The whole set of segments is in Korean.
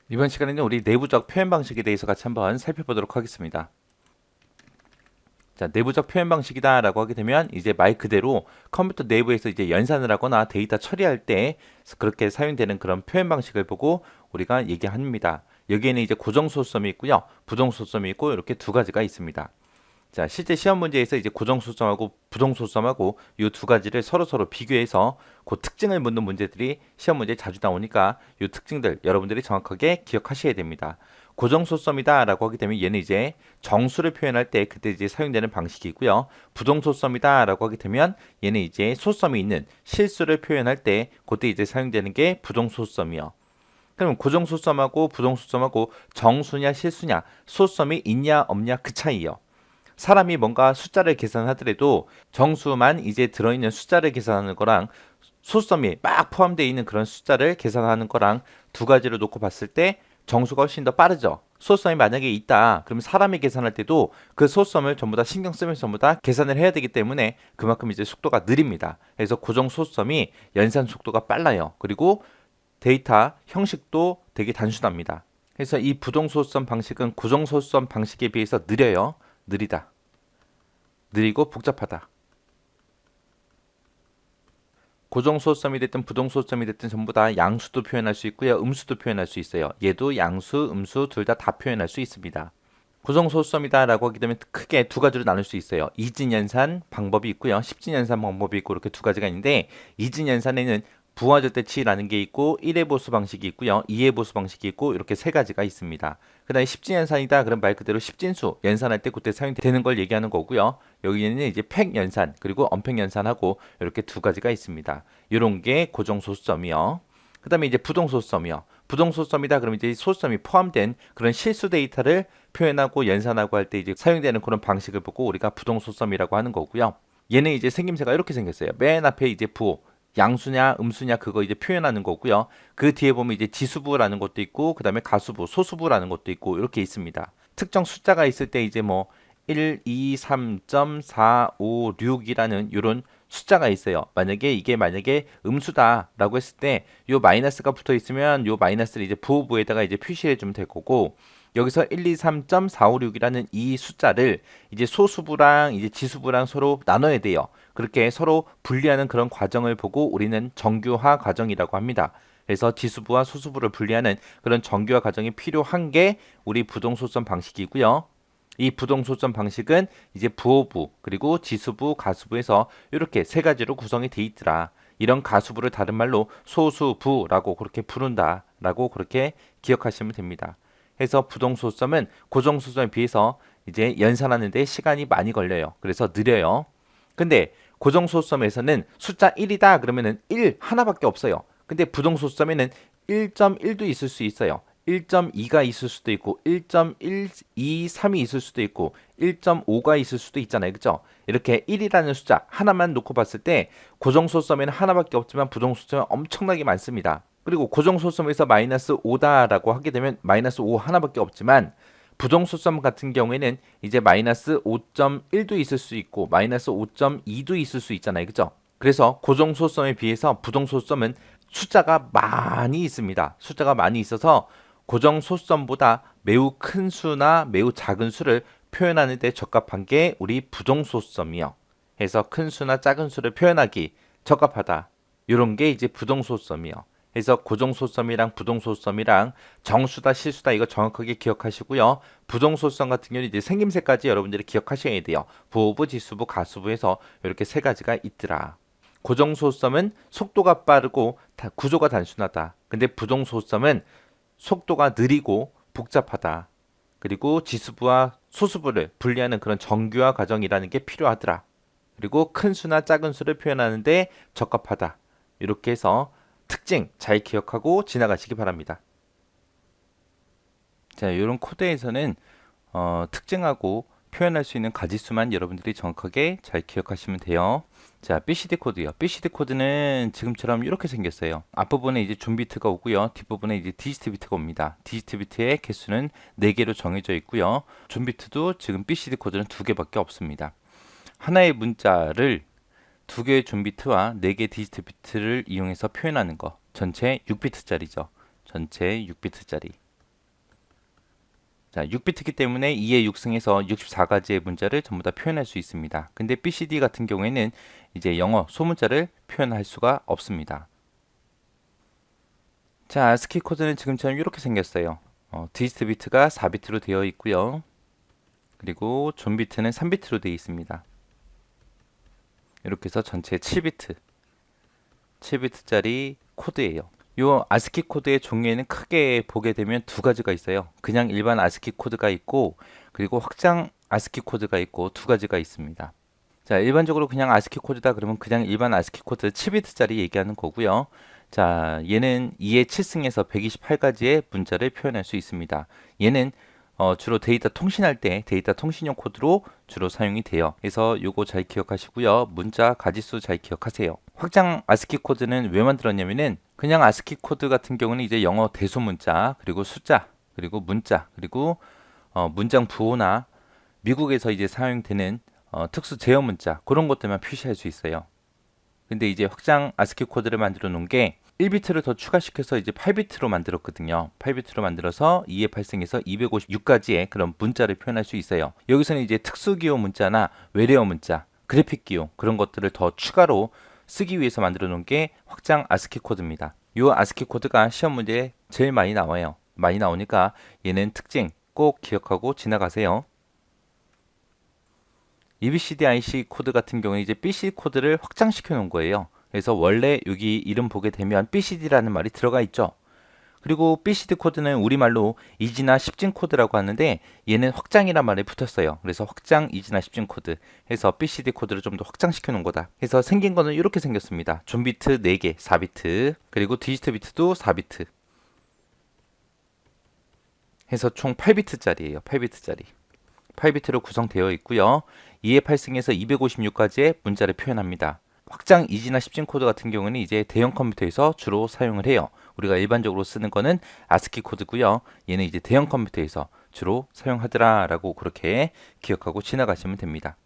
이번 시간에는 우리 내부적 표현 방식에 대해서 같이 한번 살펴보도록 하겠습니다. 자, 내부적 표현 방식이다 라고 하게 되면 이제 말 그대로 컴퓨터 내부에서 이제 연산을 하거나 데이터 처리할 때 그렇게 사용되는 그런 표현 방식을 보고 우리가 얘기합니다. 여기에는 이제 고정소수점이 있고요. 부정소수점이 있고 이렇게 두 가지가 있습니다. 자, 실제 시험 문제에서 이제 고정소수점하고 부정소수점하고 이 두 가지를 서로 비교해서 그 특징을 묻는 문제들이 시험 문제에 자주 나오니까 이 특징들 여러분들이 정확하게 기억하셔야 됩니다. 고정소수점이다라고 하게 되면 얘는 이제 정수를 표현할 때 그때 이제 사용되는 방식이고요. 부정소수점이다라고 하게 되면 얘는 이제 소수점이 있는 실수를 표현할 때 그때 이제 사용되는 게 부정소수점이요. 그럼 고정소수점하고 부정소수점하고 정수냐 실수냐 소수점이 있냐 없냐 그 차이요. 사람이 뭔가 숫자를 계산하더라도 정수만 이제 들어있는 숫자를 계산하는 거랑 소수점이 막 포함되어 있는 그런 숫자를 계산하는 거랑 두 가지를 놓고 봤을 때 정수가 훨씬 더 빠르죠. 소수점이 만약에 있다. 그러면 사람이 계산할 때도 그 소수점을 전부 다 신경 쓰면서 전부 다 계산을 해야 되기 때문에 그만큼 이제 속도가 느립니다. 그래서 고정 소수점이 연산 속도가 빨라요. 그리고 데이터 형식도 되게 단순합니다. 그래서 이 부동소수점 방식은 고정소수점 방식에 비해서 느려요. 느리다. 느리고 복잡하다. 고정소수점이 됐든 부동소수점이 됐든 전부 다 양수도 표현할 수 있고요. 음수도 표현할 수 있어요. 얘도 양수, 음수 둘 다 표현할 수 있습니다. 고정소수점이다 라고 하게 되면 크게 두 가지로 나눌 수 있어요. 이진연산 방법이 있고요. 십진연산 방법이 있고 이렇게 두 가지가 있는데 이진연산에는 부화절대치라는 게 있고 1의 보수 방식이 있고요. 2의 보수 방식이 있고 이렇게 세 가지가 있습니다. 그 다음에 십진연산이다 그럼 말 그대로 십진수 연산할 때 그때 사용되는 걸 얘기하는 거고요. 여기는 이제 팩연산 그리고 언팩연산하고 이렇게 두 가지가 있습니다. 이런 게 고정소수점이요. 그 다음에 이제 부동소수점이요. 부동소수점이다 그러면 이제 소수점이 포함된 그런 실수 데이터를 표현하고 연산하고 할 때 이제 사용되는 그런 방식을 보고 우리가 부동소수점이라고 하는 거고요. 얘는 이제 생김새가 이렇게 생겼어요. 맨 앞에 이제 부 양수냐 음수냐 그거 이제 표현하는 거고요. 그 뒤에 보면 이제 지수부라는 것도 있고 그다음에 가수부, 소수부라는 것도 있고 이렇게 있습니다. 특정 숫자가 있을 때 이제 뭐 1, 2, 3.456이라는 이런 숫자가 있어요. 만약에 음수다라고 했을 때 요 마이너스가 붙어 있으면 요 마이너스를 이제 부호부에다가 이제 표시해 주면 될 거고 여기서 123.456이라는 이 숫자를 이제 소수부랑 이제 지수부랑 서로 나눠야 돼요. 그렇게 서로 분리하는 그런 과정을 보고 우리는 정규화 과정이라고 합니다. 그래서 지수부와 소수부를 분리하는 그런 정규화 과정이 필요한 게 우리 부동소수점 방식이고요. 이 부동소수점 방식은 이제 부호부 그리고 지수부, 가수부에서 이렇게 세 가지로 구성이 돼 있더라. 이런 가수부를 다른 말로 소수부라고 그렇게 부른다라고 그렇게 기억하시면 됩니다. 해서 부동소수점은 고정소수점에 비해서 이제 연산하는 데 시간이 많이 걸려요. 그래서 느려요. 근데 고정소수점에서는 숫자 1이다 그러면은 1 하나밖에 없어요. 근데 부동소수점에는 1.1도 있을 수 있어요. 1.2가 있을 수도 있고 1.123이 있을 수도 있고 1.5가 있을 수도 있잖아요. 그죠? 이렇게 1이라는 숫자 하나만 놓고 봤을 때 고정소수점에는 하나밖에 없지만 부동소수점은 엄청나게 많습니다. 그리고 고정소수점에서 마이너스 5다라고 하게 되면 마이너스 5 하나밖에 없지만 부동소수점 같은 경우에는 이제 마이너스 5.1도 있을 수 있고 마이너스 5.2도 있을 수 있잖아요. 그죠? 그래서 고정소수점에 비해서 부동소수점은 숫자가 많이 있습니다. 숫자가 많이 있어서 고정소수점보다 매우 큰 수나 매우 작은 수를 표현하는 데 적합한 게 우리 부동소수점이요. 해서 큰 수나 작은 수를 표현하기 적합하다. 이런 게 이제 부동소수점이요. 그래서 고정소수점이랑 부동소수점이랑 정수다 실수다 이거 정확하게 기억하시고요. 부동소수점 같은 경우는 이제 생김새까지 여러분들이 기억하셔야 돼요. 부호부, 지수부, 가수부에서 이렇게 세 가지가 있더라. 고정소수점은 속도가 빠르고 구조가 단순하다. 근데 부동소수점은 속도가 느리고 복잡하다. 그리고 지수부와 소수부를 분리하는 그런 정규화 과정이라는 게 필요하더라. 그리고 큰 수나 작은 수를 표현하는데 적합하다. 이렇게 해서 특징 잘 기억하고 지나가시기 바랍니다. 자, 이런 코드에서는 특징하고 표현할 수 있는 가지수만 여러분들이 정확하게 잘 기억하시면 돼요. 자, BCD 코드요. BCD 코드는 지금처럼 이렇게 생겼어요. 앞부분에 이제 준 비트가 오고요. 뒷부분에 이제 디지트 비트가 옵니다. 디지트 비트의 개수는 4개로 정해져 있고요. 준 비트도 지금 BCD 코드는 2개밖에 없습니다. 하나의 문자를 2개의 준 비트와 4개의 디지트 비트를 이용해서 표현하는 거. 전체 6비트짜리죠. 전체 6비트짜리. 자, 6비트이기 때문에 2의 6승에서 64가지의 문자를 전부 다 표현할 수 있습니다. 근데 BCD 같은 경우에는 이제 영어 소문자를 표현할 수가 없습니다. 자, ASCII 코드는 지금처럼 이렇게 생겼어요. 디지트 비트가 4비트로 되어 있고요. 그리고 존 비트는 3비트로 되어 있습니다. 이렇게 해서 전체 7비트짜리 코드예요. 요 ASCII 코드의 종류에는 크게 보게 되면 두 가지가 있어요. 그냥 일반 ASCII 코드가 있고, 그리고 확장 ASCII 코드가 있고 두 가지가 있습니다. 자, 일반적으로 그냥 ASCII 코드다 그러면 그냥 일반 ASCII 코드 7비트짜리 얘기하는 거고요. 자, 얘는 2의 7승에서 128가지의 문자를 표현할 수 있습니다. 얘는 주로 데이터 통신할 때 데이터 통신용 코드로 주로 사용이 돼요. 그래서 요거 잘 기억하시고요. 문자 가지수 잘 기억하세요. 확장 ASCII 코드는 왜 만들었냐면은 그냥 ASCII 코드 같은 경우는 이제 영어 대소 문자, 그리고 숫자, 그리고 문자, 그리고 문장 부호나 미국에서 이제 사용되는 특수 제어 문자 그런 것들만 표시할 수 있어요. 근데 이제 확장 ASCII 코드를 만들어 놓은 게 1비트를 더 추가시켜서 이제 8비트로 만들었거든요. 8비트로 만들어서 2의 8승에서 256가지의 그런 문자를 표현할 수 있어요. 여기서는 이제 특수 기호 문자나 외래어 문자, 그래픽 기호 그런 것들을 더 추가로 쓰기 위해서 만들어 놓은 게 확장 ASCII 코드입니다. 이 ASCII 코드가 시험 문제에 제일 많이 나와요. 많이 나오니까 얘는 특징 꼭 기억하고 지나가세요. EBCDIC 코드 같은 경우에 이제 BC 코드를 확장시켜 놓은 거예요. 그래서 원래 여기 이름 보게 되면 BCD라는 말이 들어가 있죠. 그리고 BCD 코드는 우리말로 이지나 10진 코드라고 하는데 얘는 확장이란 말에 붙었어요. 그래서 확장 이지나 10진 코드 해서 BCD 코드를 좀 더 확장시켜 놓은 거다. 그래서 생긴 거는 이렇게 생겼습니다. 존 비트 4개 4비트, 그리고 디지트 비트도 4비트 해서 총 8비트짜리예요. 8비트짜리. 8비트로 구성되어 있고요. 2의 8승에서 256가지의 문자를 표현합니다. 확장 이지나 10진 코드 같은 경우는 이제 대형 컴퓨터에서 주로 사용을 해요. 우리가 일반적으로 쓰는 거는 ASCII 코드고요. 얘는 이제 대형 컴퓨터에서 주로 사용하더라라고 그렇게 기억하고 지나가시면 됩니다.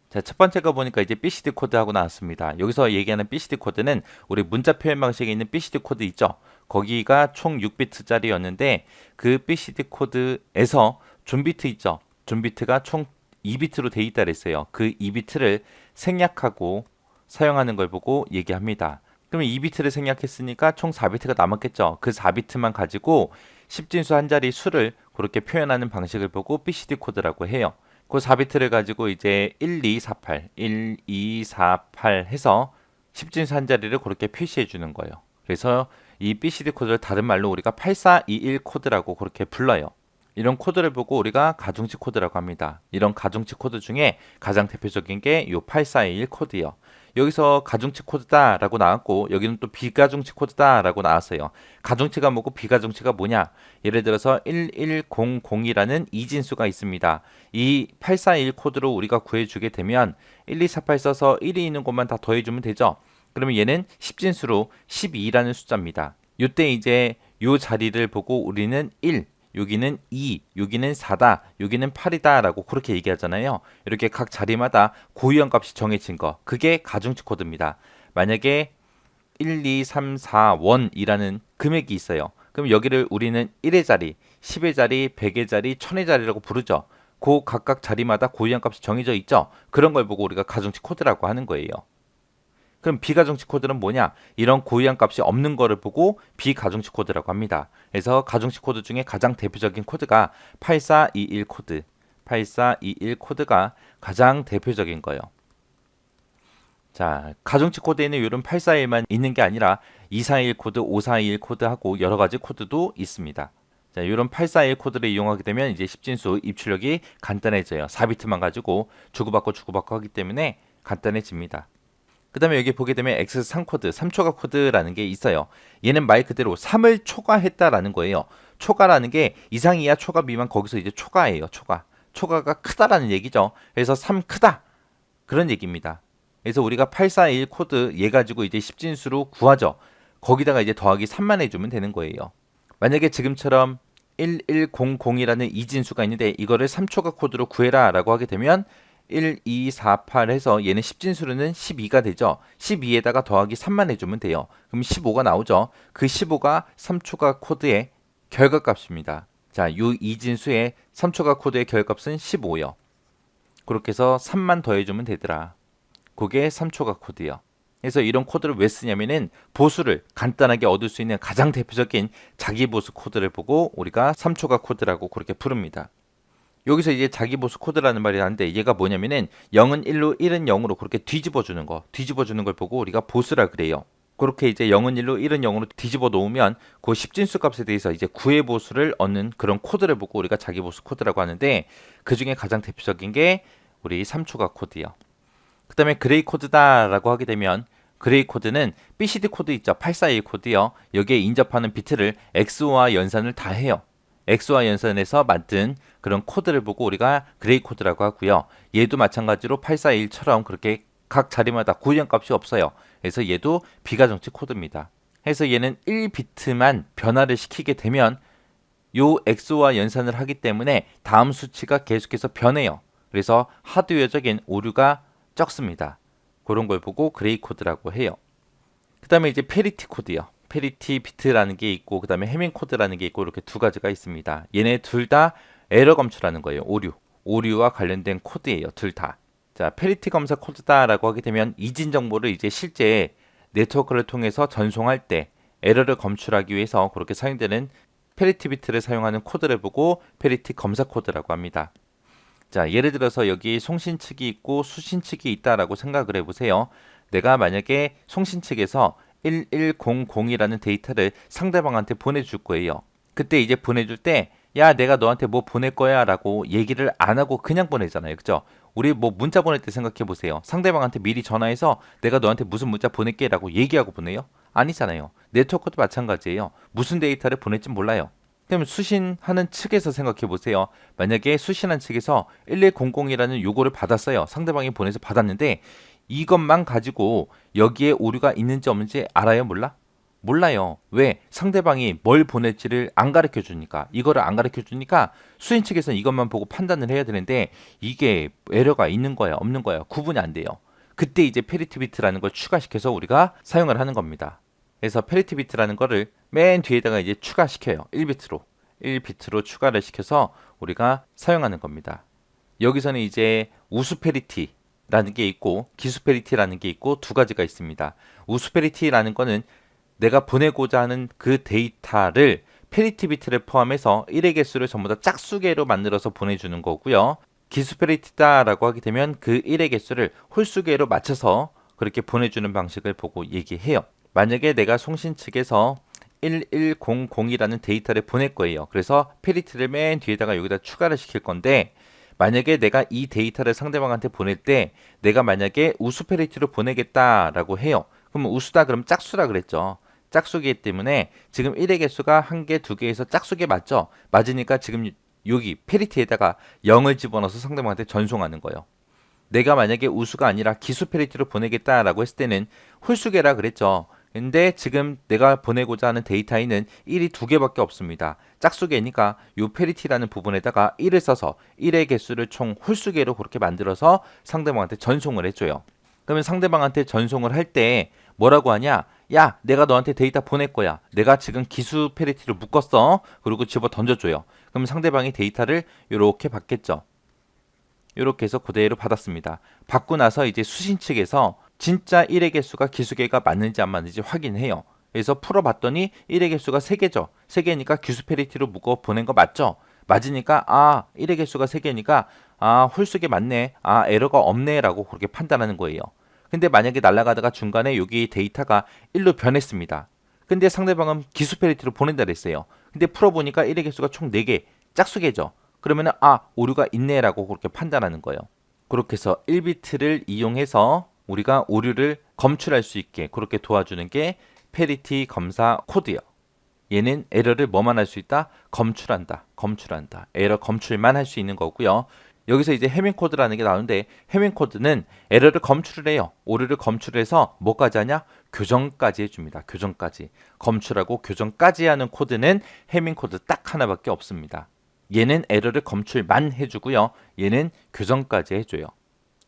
자, 첫 번째 거 보니까 이제 BCD 코드하고 나왔습니다. 여기서 얘기하는 BCD 코드는 우리 문자 표현 방식에 있는 BCD 코드 있죠? 거기가 총 6비트짜리였는데 그 BCD 코드에서 존 비트 있죠? 존 비트가 총 2비트로 돼 있다 그랬어요. 그 2비트를 생략하고 사용하는 걸 보고 얘기합니다. 그러면 2비트를 생략했으니까 총 4비트가 남았겠죠. 그 4비트만 가지고 10진수 한 자리 수를 그렇게 표현하는 방식을 보고 BCD 코드라고 해요. 그 4비트를 가지고 이제 1248, 1248 해서 10진수 한 자리를 그렇게 표시해 주는 거예요. 그래서 이 BCD 코드를 다른 말로 우리가 8421 코드라고 그렇게 불러요. 이런 코드를 보고 우리가 가중치 코드라고 합니다. 이런 가중치 코드 중에 가장 대표적인 게 이 8421 코드예요. 여기서 가중치 코드다라고 나왔고 여기는 또 비가중치 코드다라고 나왔어요. 가중치가 뭐고 비가중치가 뭐냐? 예를 들어서 1100이라는 이진수가 있습니다. 이 841 코드로 우리가 구해주게 되면 1248 써서 1이 있는 곳만 다 더해주면 되죠. 그러면 얘는 10진수로 12라는 숫자입니다. 이때 이제 이 자리를 보고 우리는 1, 여기는 2, 여기는 4다, 여기는 8이다 라고 그렇게 얘기하잖아요. 이렇게 각 자리마다 고유한 값이 정해진 거, 그게 가중치 코드입니다. 만약에 1, 2, 3, 4, 1이라는 금액이 있어요. 그럼 여기를 우리는 1의 자리, 10의 자리, 100의 자리, 1000의 자리라고 부르죠. 그 각각 자리마다 고유한 값이 정해져 있죠. 그런 걸 보고 우리가 가중치 코드라고 하는 거예요. 그럼 비가중치 코드는 뭐냐? 이런 고유한 값이 없는 거를 보고 비가중치 코드라고 합니다. 그래서 가중치 코드 중에 가장 대표적인 코드가 8421 코드. 8421 코드가 가장 대표적인 거예요. 자, 가중치 코드에는 이런 841만 있는 게 아니라 241 코드, 541 코드하고 여러 가지 코드도 있습니다. 자, 이런 841 코드를 이용하게 되면 이제 10진수 입출력이 간단해져요. 4비트만 가지고 주고받고 하기 때문에 간단해집니다. 그 다음에 여기 보게 되면 X3 코드, 3초과 코드라는 게 있어요. 얘는 말 그대로 3을 초과했다라는 거예요. 초과라는 게 이상, 이하, 초과, 미만 거기서 이제 초과예요. 초과. 초과가 크다라는 얘기죠. 그래서 3 크다. 그런 얘기입니다. 그래서 우리가 841 코드 얘 가지고 이제 10진수로 구하죠. 거기다가 이제 더하기 3만 해주면 되는 거예요. 만약에 지금처럼 1100이라는 이진수가 있는데 이거를 3초과 코드로 구해라 라고 하게 되면 1248 해서 얘는 10진수로는 12가 되죠. 12에다가 더하기 3만 해주면 돼요. 그럼 15가 나오죠. 그 15가 3초과 코드의 결과값입니다. 자, 요 이진수의 3초각 코드의 결값은 15요. 그렇게 해서 3만 더해주면 되더라. 그게 3초각 코드요. 그래서 이런 코드를 왜 쓰냐면은 보수를 간단하게 얻을 수 있는 가장 대표적인 자기보수 코드를 보고 우리가 3초각 코드라고 그렇게 부릅니다. 여기서 이제 자기보수 코드라는 말이 나는데 얘가 뭐냐면은 0은 1로 1은 0으로 그렇게 뒤집어주는 걸 보고 우리가 보수라 그래요. 그렇게 이제 0은 1로 1은 0으로 뒤집어 놓으면 그 10진수 값에 대해서 이제 구의 보수를 얻는 그런 코드를 보고 우리가 자기보수 코드라고 하는데 그 중에 가장 대표적인 게 우리 3초각 코드요. 그 다음에 그레이 코드다라고 하게 되면 그레이 코드는 BCD 코드 있죠. 841 코드요. 여기에 인접하는 비트를 XO와 연산을 다 해요. XO와 연산해서 만든 그런 코드를 보고 우리가 그레이 코드라고 하고요. 얘도 마찬가지로 841처럼 그렇게 각 자리마다 구현값이 없어요. 그래서 얘도 비가정치 코드입니다. 그래서 얘는 1비트만 변화를 시키게 되면 요 XO와 연산을 하기 때문에 다음 수치가 계속해서 변해요. 그래서 하드웨어적인 오류가 적습니다. 그런 걸 보고 그레이 코드라고 해요. 그 다음에 이제 페리티 코드요. 페리티 비트라는 게 있고 그 다음에 해밍 코드라는 게 있고 이렇게 두 가지가 있습니다. 얘네 둘 다 에러 검출하는 거예요. 오류와 관련된 코드예요. 둘 다. 자, 페리티 검사 코드다라고 하게 되면 이진 정보를 이제 실제 네트워크를 통해서 전송할 때 에러를 검출하기 위해서 그렇게 사용되는 페리티 비트를 사용하는 코드를 보고 페리티 검사 코드라고 합니다. 자, 예를 들어서 여기 송신 측이 있고 수신 측이 있다라고 생각을 해보세요. 내가 만약에 송신 측에서 1100이라는 데이터를 상대방한테 보내줄 거예요. 그때 이제 보내줄 때, 야, 내가 너한테 뭐 보낼 거야 라고 얘기를 안 하고 그냥 보내잖아요. 그죠? 우리 뭐 문자 보낼 때 생각해 보세요. 상대방한테 미리 전화해서 내가 너한테 무슨 문자 보낼게 라고 얘기하고 보내요? 아니잖아요. 네트워크도 마찬가지예요. 무슨 데이터를 보낼지 몰라요. 그럼 수신하는 측에서 생각해 보세요. 만약에 수신한 측에서 1100이라는 요구를 받았어요. 상대방이 보내서 받았는데 이것만 가지고 여기에 오류가 있는지 없는지 알아요? 몰라? 몰라요. 왜? 상대방이 뭘 보낼지를 안 가르쳐 주니까. 이거를 안 가르쳐 주니까 수신 측에서는 이것만 보고 판단을 해야 되는데 이게 에러가 있는 거야, 없는 거야. 구분이 안 돼요. 그때 이제 페리티 비트라는 걸 추가시켜서 우리가 사용을 하는 겁니다. 그래서 페리티 비트라는 거를 맨 뒤에다가 이제 추가시켜요. 1비트로 추가를 시켜서 우리가 사용하는 겁니다. 여기서는 이제 우수 페리티라는 게 있고 기수 페리티라는 게 있고 두 가지가 있습니다. 우수 페리티라는 거는 내가 보내고자 하는 그 데이터를 페리티 비트를 포함해서 1의 개수를 전부 다 짝수개로 만들어서 보내주는 거고요. 기수 페리티다라고 하게 되면 그 1의 개수를 홀수개로 맞춰서 그렇게 보내주는 방식을 보고 얘기해요. 만약에 내가 송신 측에서 1100이라는 데이터를 보낼 거예요. 그래서 페리티를 맨 뒤에다가 여기다 추가를 시킬 건데 만약에 내가 이 데이터를 상대방한테 보낼 때 내가 만약에 우수 페리티로 보내겠다라고 해요. 그러면 우수다 그럼 짝수라 그랬죠. 짝수기 때문에 지금 1의 개수가 1개, 2개에서 짝수기 맞죠? 맞으니까 지금 여기 페리티에다가 0을 집어넣어서 상대방한테 전송하는 거예요. 내가 만약에 우수가 아니라 기수 페리티로 보내겠다라고 했을 때는 홀수계라 그랬죠. 근데 지금 내가 보내고자 하는 데이터에는 1이 2개밖에 없습니다. 짝수계니까 이 페리티라는 부분에다가 1을 써서 1의 개수를 총 홀수계로 그렇게 만들어서 상대방한테 전송을 해줘요. 그러면 상대방한테 전송을 할 때 뭐라고 하냐? 야, 내가 너한테 데이터 보낼 거야. 내가 지금 기수 페리티를 묶었어. 그리고 집어 던져줘요. 그럼 상대방이 데이터를 이렇게 받겠죠. 이렇게 해서 그대로 받았습니다. 받고 나서 이제 수신 측에서 진짜 1의 개수가 기수계가 맞는지 안 맞는지 확인해요. 그래서 풀어봤더니 1의 개수가 3개죠. 3개니까 기수 페리티로 묶어 보낸 거 맞죠? 맞으니까 1의 개수가 3개니까 홀수계 맞네. 에러가 없네 라고 그렇게 판단하는 거예요. 근데 만약에 날아가다가 중간에 여기 데이터가 1로 변했습니다. 근데 상대방은 기수 페리티로 보낸다 그랬어요. 근데 풀어보니까 1의 개수가 총 4개, 짝수계죠. 그러면은 오류가 있네라고 그렇게 판단하는 거예요. 그렇게 해서 1비트를 이용해서 우리가 오류를 검출할 수 있게 그렇게 도와주는 게 페리티 검사 코드예요. 얘는 에러를 뭐만 할 수 있다? 검출한다. 에러 검출만 할 수 있는 거고요. 여기서 이제 해밍 코드라는 게 나오는데 해밍 코드는 에러를 검출을 해요. 오류를 검출해서 뭐까지 하냐? 교정까지 해줍니다. 교정까지. 검출하고 교정까지 하는 코드는 해밍 코드 딱 하나밖에 없습니다. 얘는 에러를 검출만 해주고요. 얘는 교정까지 해줘요.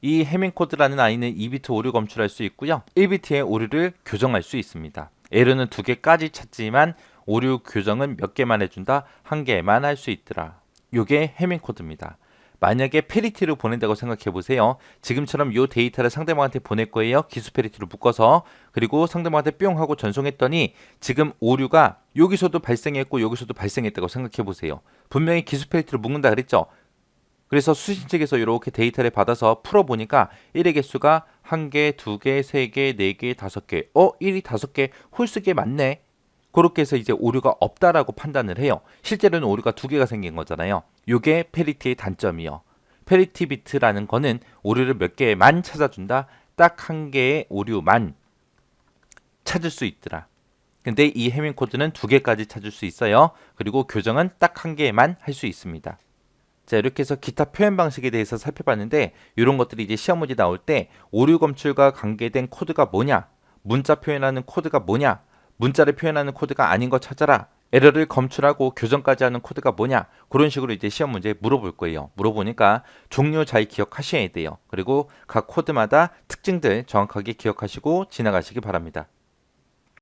이 해밍 코드라는 아이는 2비트 오류 검출할 수 있고요. 1비트의 오류를 교정할 수 있습니다. 에러는 2개까지 찾지만 오류 교정은 몇 개만 해준다? 한 개만 할 수 있더라. 요게 해밍 코드입니다. 만약에 페리티를 보낸다고 생각해 보세요. 지금처럼 요 데이터를 상대방한테 보낼 거예요. 기수 페리티로 묶어서. 그리고 상대방한테 뿅 하고 전송했더니 지금 오류가 여기서도 발생했고 여기서도 발생했다고 생각해 보세요. 분명히 기수 페리티로 묶는다 그랬죠. 그래서 수신 측에서 이렇게 데이터를 받아서 풀어보니까 1의 개수가 1개, 2개, 3개, 4개, 5개. 1이 5개, 홀수계 맞네. 그렇게 해서 이제 오류가 없다라고 판단을 해요. 실제로는 오류가 2개가 생긴 거잖아요. 요게 페리티의 단점이요. 페리티 비트라는 거는 오류를 몇 개만 찾아준다. 딱 1개의 오류만 찾을 수 있더라. 근데 이 해밍 코드는 2개까지 찾을 수 있어요. 그리고 교정은 딱 1개만 할 수 있습니다. 자, 이렇게 해서 기타 표현 방식에 대해서 살펴봤는데 이런 것들이 이제 시험 문제 나올 때 오류 검출과 관계된 코드가 뭐냐, 문자 표현하는 코드가 뭐냐, 문자를 표현하는 코드가 아닌 거 찾아라, 에러를 검출하고 교정까지 하는 코드가 뭐냐, 그런 식으로 이제 시험 문제 물어볼 거예요. 물어보니까 종류 잘 기억하셔야 돼요. 그리고 각 코드마다 특징들 정확하게 기억하시고 지나가시기 바랍니다.